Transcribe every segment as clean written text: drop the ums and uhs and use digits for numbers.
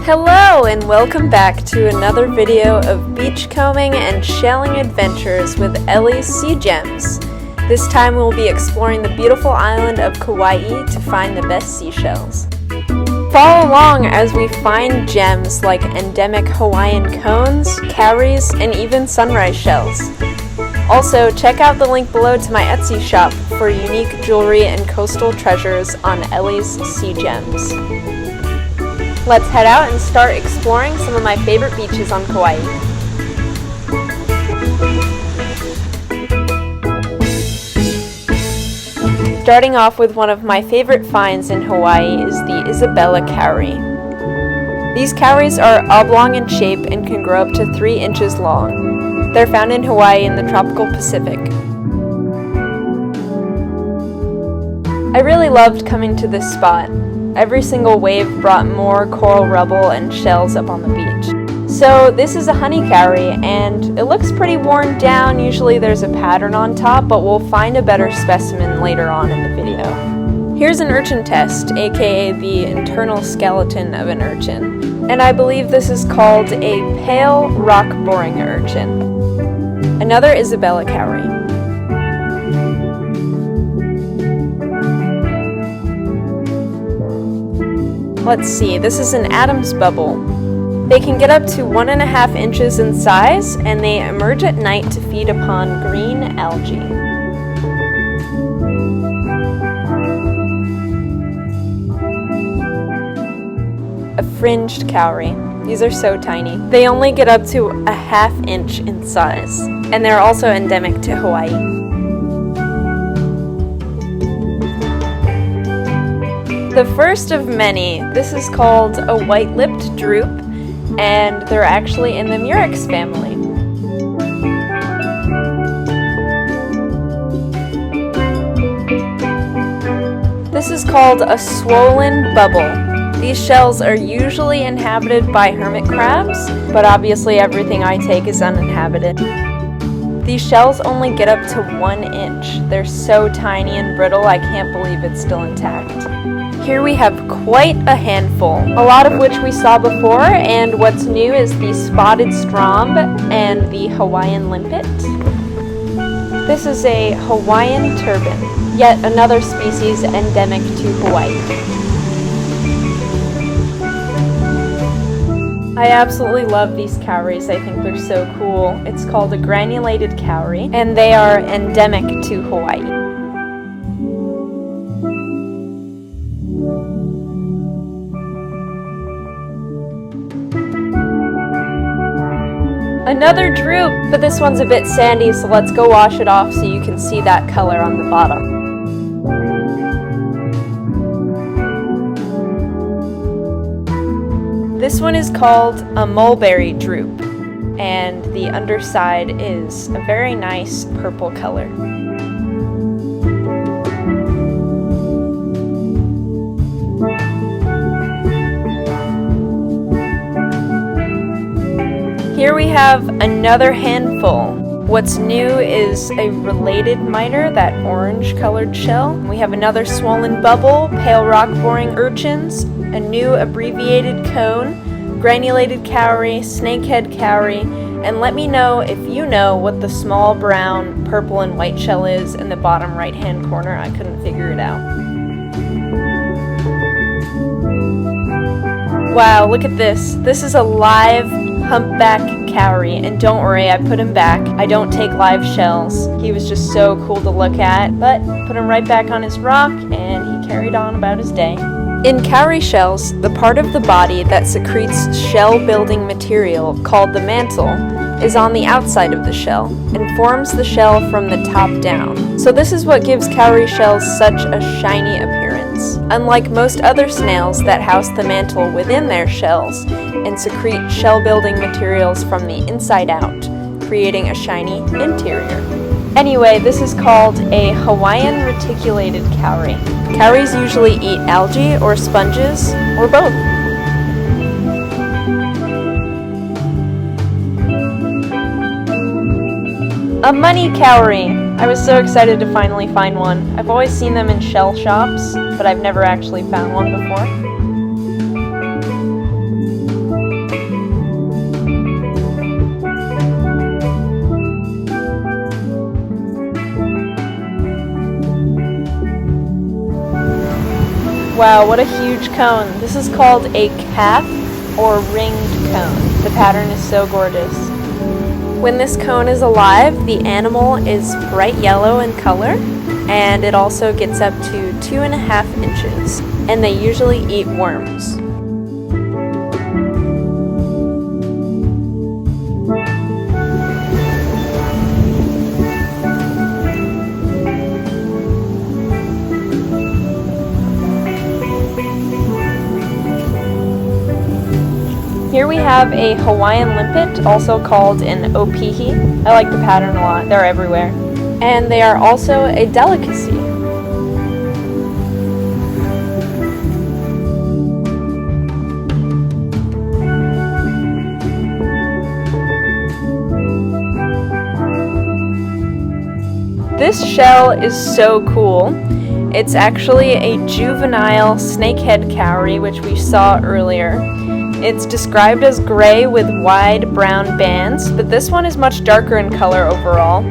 Hello and welcome back to another video of beachcombing and shelling adventures with Ellie's Sea Gems. This time we'll be exploring the beautiful island of Kauai to find the best seashells. Follow along as we find gems like endemic Hawaiian cones, cowries, and even sunrise shells. Also, check out the link below to my Etsy shop for unique jewelry and coastal treasures on Ellie's Sea Gems. Let's head out and start exploring some of my favorite beaches on Kauai. Starting off with one of my favorite finds in Hawaii is the Isabella Cowrie. These cowries are oblong in shape and can grow up to 3 inches long. They're found in Hawaii in the tropical Pacific. I really loved coming to this spot. Every single wave brought more coral rubble and shells up on the beach. So this is a honey cowrie, and it looks pretty worn down. Usually there's a pattern on top, but we'll find a better specimen later on in the video. Here's an urchin test, aka the internal skeleton of an urchin. And I believe this is called a pale rock boring urchin. Another Isabella Cowrie. Let's see, this is an Adam's bubble. They can get up to 1.5 inches in size, and they emerge at night to feed upon green algae. A fringed cowrie. These are so tiny. They only get up to 1/2 inch in size, and they're also endemic to Hawaii. The first of many. This is called a white-lipped drupe, and they're actually in the murex family. This is called a swollen bubble. These shells are usually inhabited by hermit crabs, but obviously everything I take is uninhabited. These shells only get up to 1 inch. They're so tiny and brittle, I can't believe it's still intact. Here we have quite a handful, a lot of which we saw before, and what's new is the spotted stromb and the Hawaiian limpet. This is a Hawaiian turban, yet another species endemic to Hawaii. I absolutely love these cowries. I think they're so cool. It's called a Granulated Cowrie, and they are endemic to Hawaii. Another drupe, but this one's a bit sandy, so let's go wash it off so you can see that color on the bottom. This one is called a Mulberry Drupe, and the underside is a very nice purple color. Here we have another handful. What's new is a related miter, that orange colored shell. We have another swollen bubble, pale rock boring urchins, a new abbreviated cone, granulated cowrie, snakehead cowrie, and let me know if you know what the small brown, purple, and white shell is in the bottom right hand corner. I couldn't figure it out. Wow, look at this. This is a live Humpback Cowrie, and don't worry, I put him back. I don't take live shells. He was just so cool to look at, but put him right back on his rock, and he carried on about his day. In cowrie shells, the part of the body that secretes shell-building material, called the mantle, is on the outside of the shell, and forms the shell from the top down. So this is what gives cowrie shells such a shiny appearance. Unlike most other snails that house the mantle within their shells, and secrete shell-building materials from the inside out, creating a shiny interior. Anyway, this is called a Hawaiian reticulated cowrie. Cowries usually eat algae or sponges, or both. A money cowrie! I was so excited to finally find one. I've always seen them in shell shops, but I've never actually found one before. Wow, what a huge cone. This is called a calf or ringed cone. The pattern is so gorgeous. When this cone is alive, the animal is bright yellow in color, and it also gets up to 2.5 inches, and they usually eat worms. Here we have a Hawaiian limpet, also called an opihi. I like the pattern a lot. They're everywhere. And they are also a delicacy. This shell is so cool. It's actually a juvenile snakehead cowrie, which we saw earlier. It's described as gray with wide brown bands, but this one is much darker in color overall.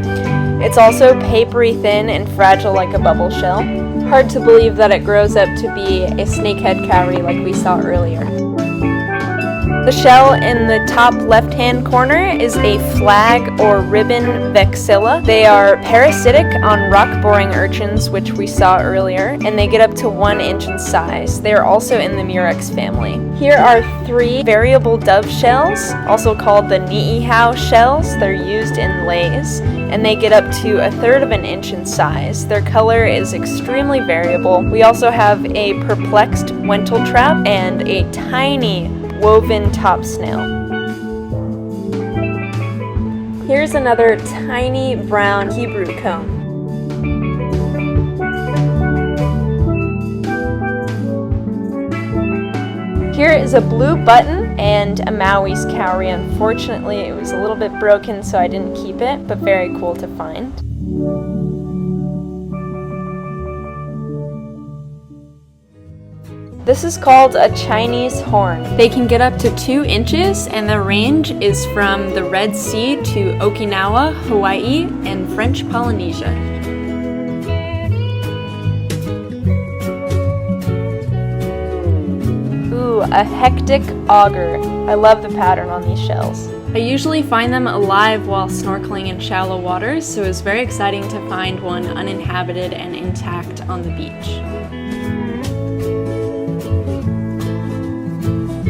It's also papery thin and fragile like a bubble shell. Hard to believe that it grows up to be a snakehead cowrie like we saw earlier. The shell in the top left-hand corner is a flag or ribbon vexilla. They are parasitic on rock-boring urchins, which we saw earlier, and they get up to 1 inch in size. They are also in the murex family. Here are 3 variable dove shells, also called the niihau shells. They're used in leis, and they get up to 1/3 inch in size. Their color is extremely variable. We also have a perplexed wenteltrap and a tiny woven top snail. Here's another tiny brown Hebrew cone. Here is a blue button and a Maui's cowrie. Unfortunately, it was a little bit broken, so I didn't keep it, but very cool to find. This is called a Chinese horn. They can get up to 2 inches, and the range is from the Red Sea to Okinawa, Hawaii, and French Polynesia. Ooh, a hectic auger. I love the pattern on these shells. I usually find them alive while snorkeling in shallow waters, so it was very exciting to find one uninhabited and intact on the beach.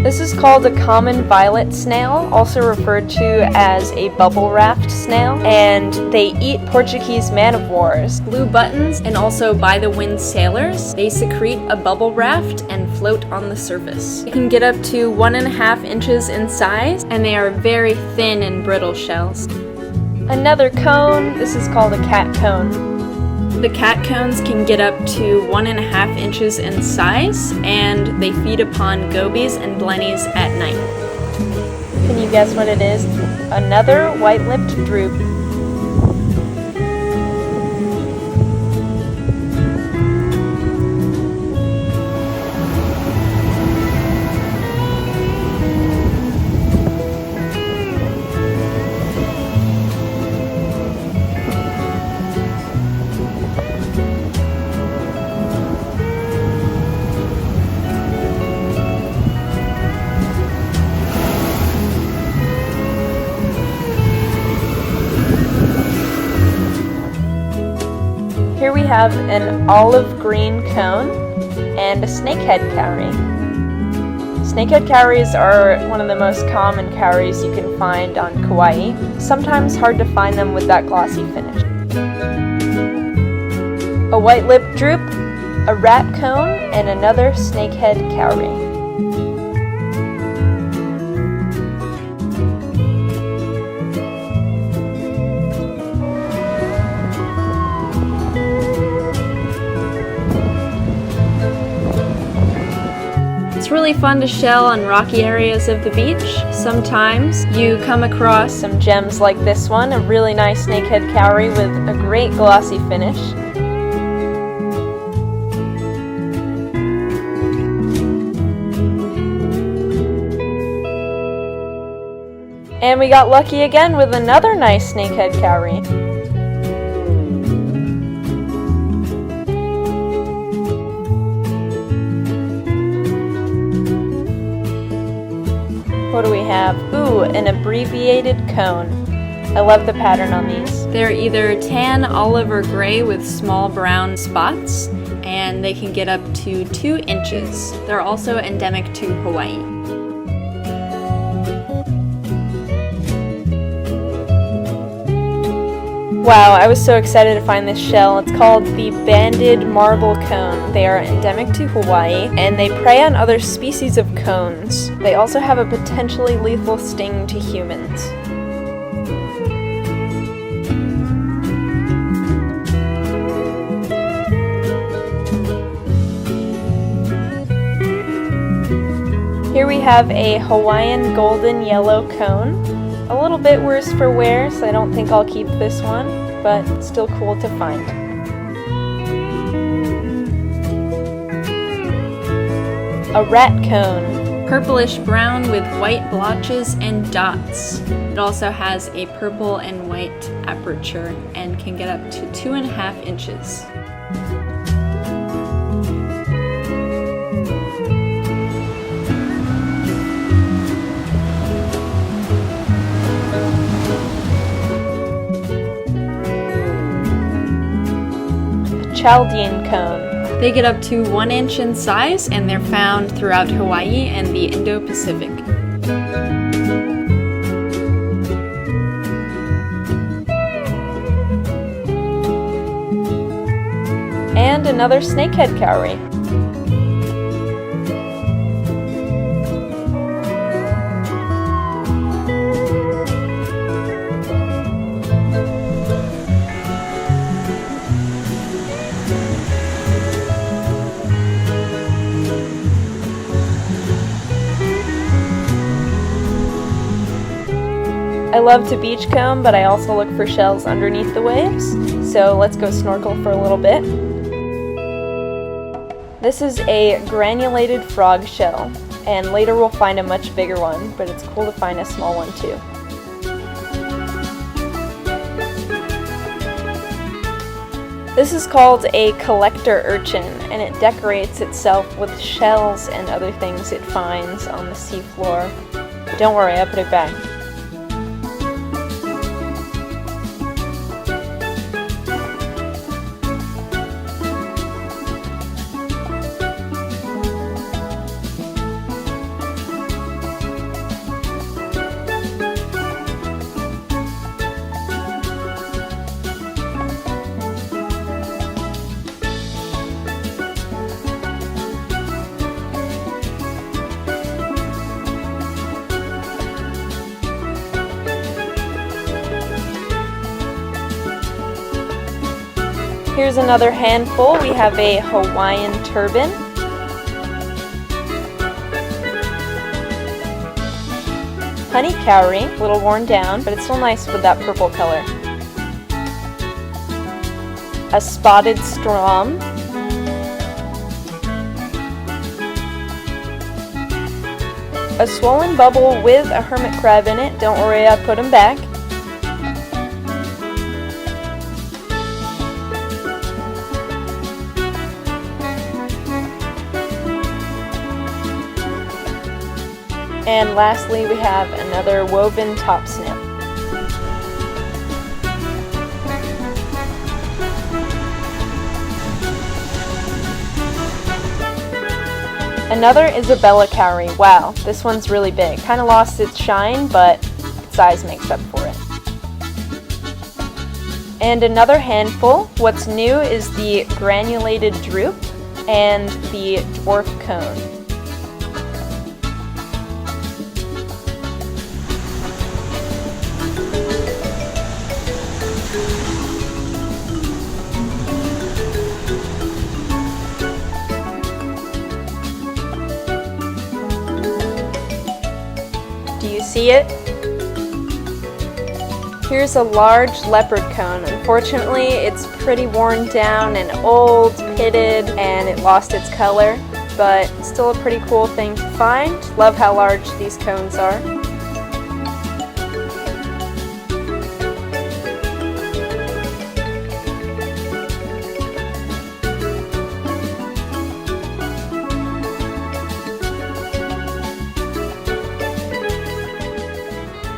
This is called a common violet snail, also referred to as a bubble raft snail, and they eat Portuguese man-of-wars, blue buttons, and also by-the-wind sailors. They secrete a bubble raft and float on the surface. They can get up to 1.5 inches in size, and they are very thin and brittle shells. Another cone, this is called a cat cone. The cat cones can get up to 1.5 inches in size, and they feed upon gobies and blennies at night. Can you guess what it is? Another white-lipped drupe. Here we have an olive green cone and a snakehead cowrie. Snakehead cowries are one of the most common cowries you can find on Kauai. Sometimes hard to find them with that glossy finish. A white-lipped drupe, a rat cone, and another snakehead cowrie. It's really fun to shell on rocky areas of the beach. Sometimes you come across some gems like this one, a really nice snakehead cowrie with a great glossy finish. And we got lucky again with another nice snakehead cowrie. have, an abbreviated cone. I love the pattern on these. They're either tan, olive, or gray with small brown spots, and they can get up to 2 inches. They're also endemic to Hawaii. Wow, I was so excited to find this shell. It's called the banded marble cone. They are endemic to Hawaii, and they prey on other species of cones. They also have a potentially lethal sting to humans. Here we have a Hawaiian golden yellow cone. A little bit worse for wear, so I don't think I'll keep this one, but still cool to find. A rat cone. Purplish brown with white blotches and dots. It also has a purple and white aperture and can get up to 2.5 inches. Chaldean cone. They get up to 1 inch in size, and they're found throughout Hawaii and the Indo-Pacific. And another snakehead cowrie. I love to beachcomb, but I also look for shells underneath the waves, so let's go snorkel for a little bit. This is a granulated frog shell, and later we'll find a much bigger one, but it's cool to find a small one too. This is called a collector urchin, and it decorates itself with shells and other things it finds on the seafloor. Don't worry, I put it back. Here's another handful. We have a Hawaiian turban, honey cowrie, a little worn down, but it's still nice with that purple color. A spotted strom, a swollen bubble with a hermit crab in it. Don't worry, I put them back. And lastly, we have another woven top snail. Another Isabella Cowrie. Wow, this one's really big. Kind of lost its shine, but size makes up for it. And another handful. What's new is the Granulated Drupe and the Dwarf Cone. Do you see it? Here's a large leopard cone. Unfortunately, it's pretty worn down and old, pitted, and it lost its color, but still a pretty cool thing to find. Love how large these cones are.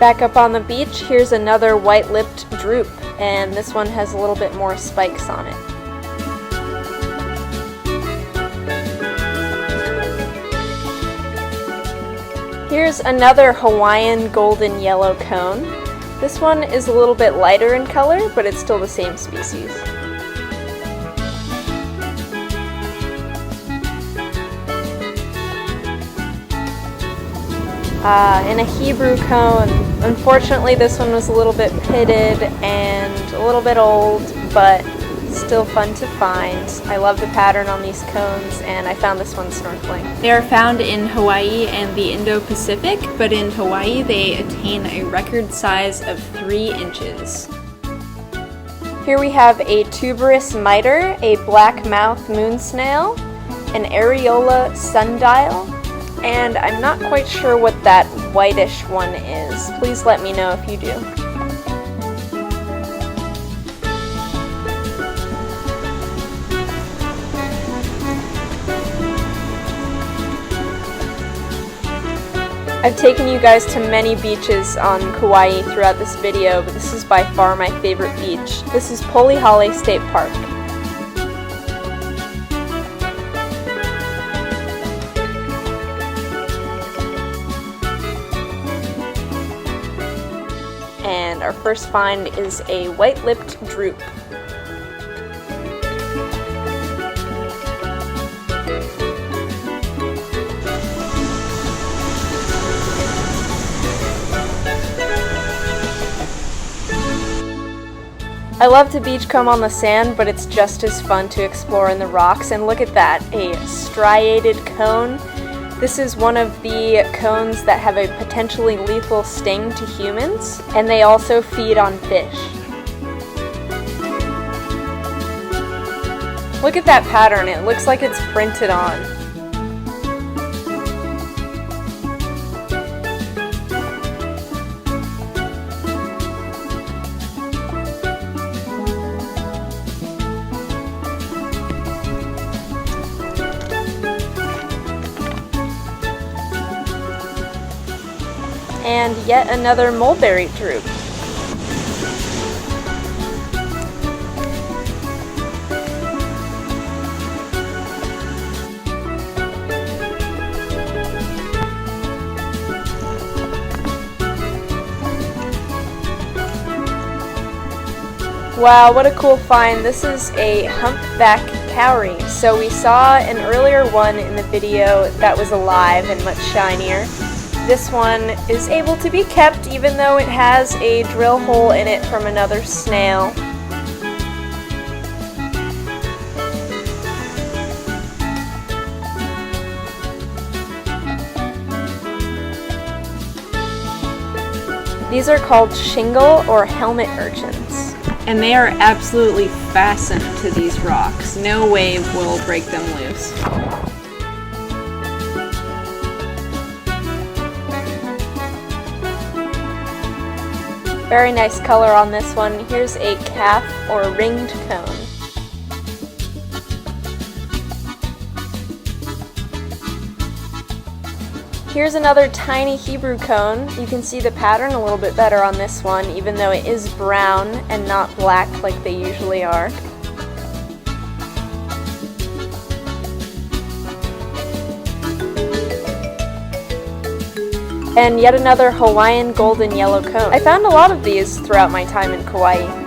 Back up on the beach, here's another white-lipped drupe, and this one has a little bit more spikes on it. Here's another Hawaiian golden yellow cone. This one is a little bit lighter in color, but it's still the same species. And a Hebrew cone. Unfortunately, this one was a little bit pitted and a little bit old, but still fun to find. I love the pattern on these cones, and I found this one snorkeling. They are found in Hawaii and the Indo-Pacific, but in Hawaii they attain a record size of 3 inches. Here we have a tuberous miter, a black-mouthed moon snail, an areola sundial, and I'm not quite sure what that whitish one is. Please let me know if you do. I've taken you guys to many beaches on Kauai throughout this video, but this is by far my favorite beach. This is Polihale State Park. And our first find is a white-lipped drupe. I love to beachcomb on the sand, but it's just as fun to explore in the rocks. And look at that, a striated cone. This is one of the cones that have a potentially lethal sting to humans, and they also feed on fish. Look at that pattern, it looks like it's printed on. And yet another mulberry drupe. Wow, what a cool find. This is a Humpback Cowrie. So we saw an earlier one in the video that was alive and much shinier. This one is able to be kept even though it has a drill hole in it from another snail. These are called shingle or helmet urchins. And they are absolutely fastened to these rocks. No wave will break them loose. Very nice color on this one. Here's a calf or ringed cone. Here's another tiny Hebrew cone. You can see the pattern a little bit better on this one, even though it is brown and not black like they usually are. And yet another Hawaiian golden yellow cone. I found a lot of these throughout my time in Kauai.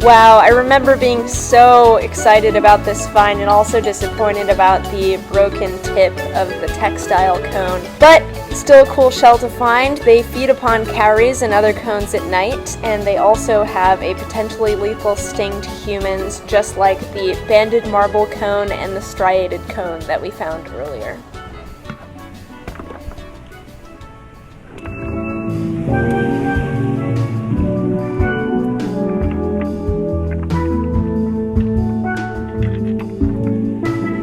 Wow, I remember being so excited about this find and also disappointed about the broken tip of the Textile Cone. But still a cool shell to find. They feed upon cowries and other cones at night, and they also have a potentially lethal sting to humans, just like the banded marble cone and the striated cone that we found earlier.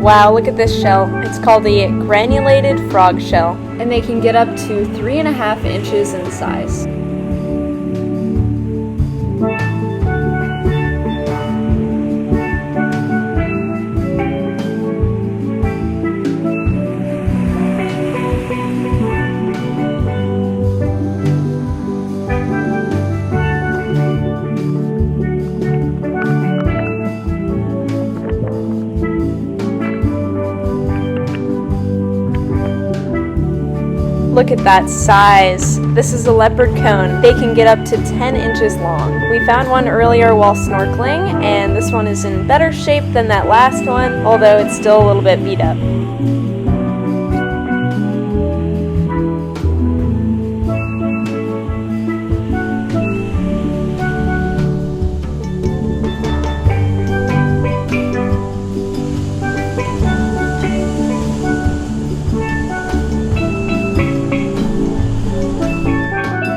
Wow, look at this shell. It's called the granulated frog shell. and they can get up to 3.5 inches in size. Look at that size. This is a leopard cone. They can get up to 10 inches long. We found one earlier while snorkeling, and this one is in better shape than that last one, although it's still a little bit beat up.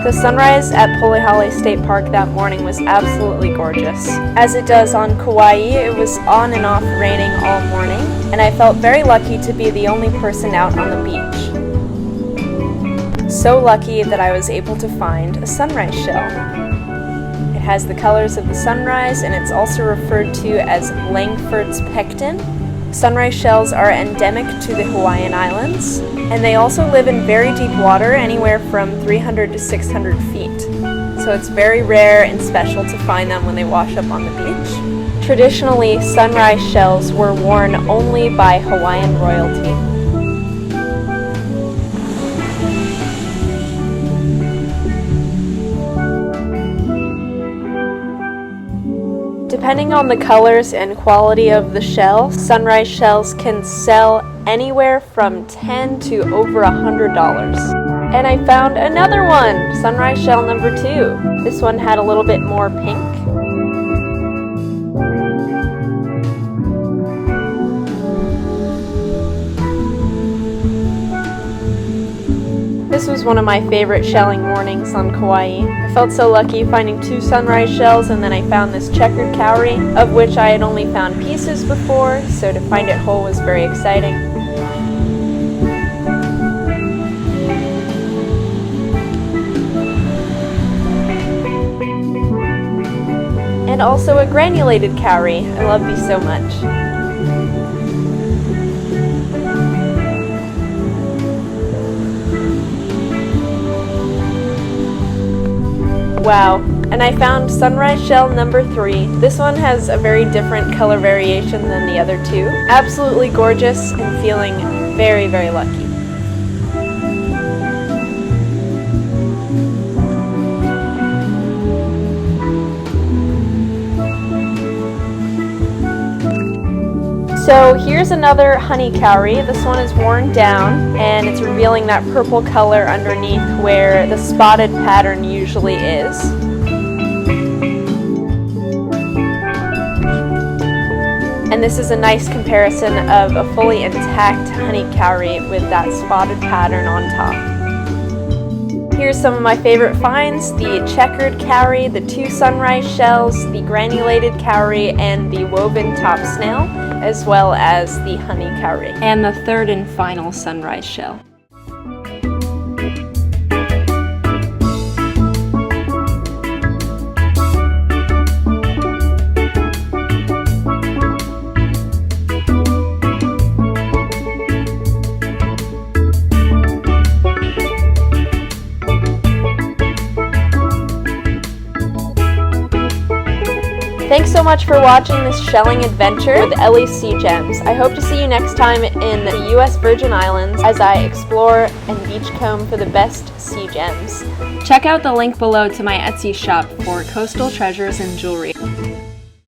The sunrise at Polihale State Park that morning was absolutely gorgeous. As it does on Kauai, it was on and off raining all morning, and I felt very lucky to be the only person out on the beach. So lucky that I was able to find a sunrise shell. It has the colors of the sunrise, and it's also referred to as Langford's pecten. Sunrise shells are endemic to the Hawaiian Islands, and they also live in very deep water, anywhere from 300 to 600 feet. So it's very rare and special to find them when they wash up on the beach. Traditionally, sunrise shells were worn only by Hawaiian royalty. Depending on the colors and quality of the shell, sunrise shells can sell anywhere from $10 to over $100. And I found another one, sunrise shell number 2. This one had a little bit more pink. This was one of my favorite shelling mornings on Kauai. I felt so lucky finding 2 sunrise shells, and then I found this checkered cowrie, of which I had only found pieces before, so to find it whole was very exciting. And also a granulated cowrie. I love these so much. Wow, and I found sunrise shell number 3. This one has a very different color variation than the other 2. Absolutely gorgeous and feeling very, very lucky. So here's another honey cowrie. This one is worn down, and it's revealing that purple color underneath where the spotted pattern usually is. And this is a nice comparison of a fully intact honey cowrie with that spotted pattern on top. Here's some of my favorite finds: the checkered cowrie, the 2 sunrise shells, the granulated cowrie, and the woven top snail, as well as the honey cowrie, and the 3rd and final sunrise shell. Thanks so much for watching this shelling adventure with Ellie's Sea Gems. I hope to see you next time in the U.S. Virgin Islands as I explore and beachcomb for the best sea gems. Check out the link below to my Etsy shop for coastal treasures and jewelry.